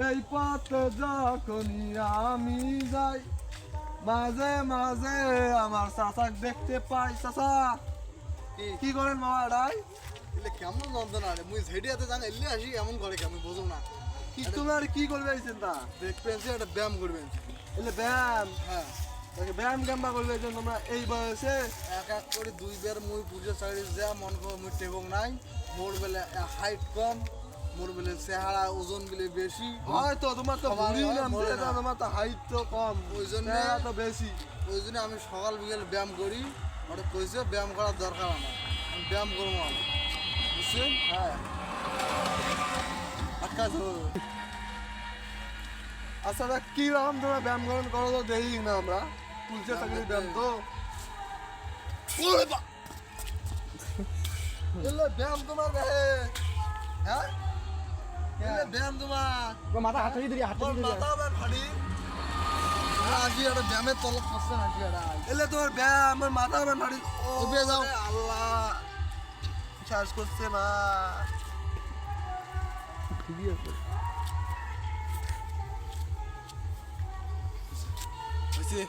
এই পথে যখনই আমি যাই, মাঝে মাঝে আমার চাচাক দেখতে পাই। চাচা কি করেন মামা এটাই? এলে কেমন যন্ত্রণা রে, মুই ঝেড়িয়াতে জানা এলে আসি এমন করে কেমন বুঝো না। কি তোমার কি করবে এই চিন্তা? দেখবেন যে একটা ব্যায়াম করবেন। এলে ব্যায়াম, হ্যাঁ, ব্যায়াম কেমবা করবে এই জন্য তোমরা এই বয়সে? এক এক করে দুইবার মুই পুজো চাকরি যা মন কর মুই টেবং নাই। মোর বেলে হাইট কম, মোর বেলে চেহারা ওজন বেলে বেশি। হয়তো তোমার তো সবার ভুঁড়ি হয়, নামছে, মরে না। তোমার তো হাইট তো কম, ওই জন্য চেহারা তো বেশি। ওই জন্য আমি সকাল বিকেল ব্যায়াম করি। ওটা কইছে ব্যায়াম করার দরকার আমার, আমি ব্যায়াম করবো আমি, বুঝছেন? হ্যাঁ, আটকা আচ্ছা তা কি রকম তোমরা ব্যায়াম করেন করো তো দেখি না আমরা। পুলিশের চাকরি ব্যায়াম তো এলে ব্যায়াম তোমার দেহে, হ্যাঁ এলে ব্যায়াম তোমার মাথা হাত দিয়ে তোমার মাথা আমার ফাড়ি। আজি একটা ব্যায়ামের তলব করছে নাকি এটা? এলে তোমার ব্যায়াম আমার মাথা আমার ফাড়ি। ও উঠে যাও। আরে আল্লাহ, শ্বাস করছে না। ঠিকই আছে। হয়েছে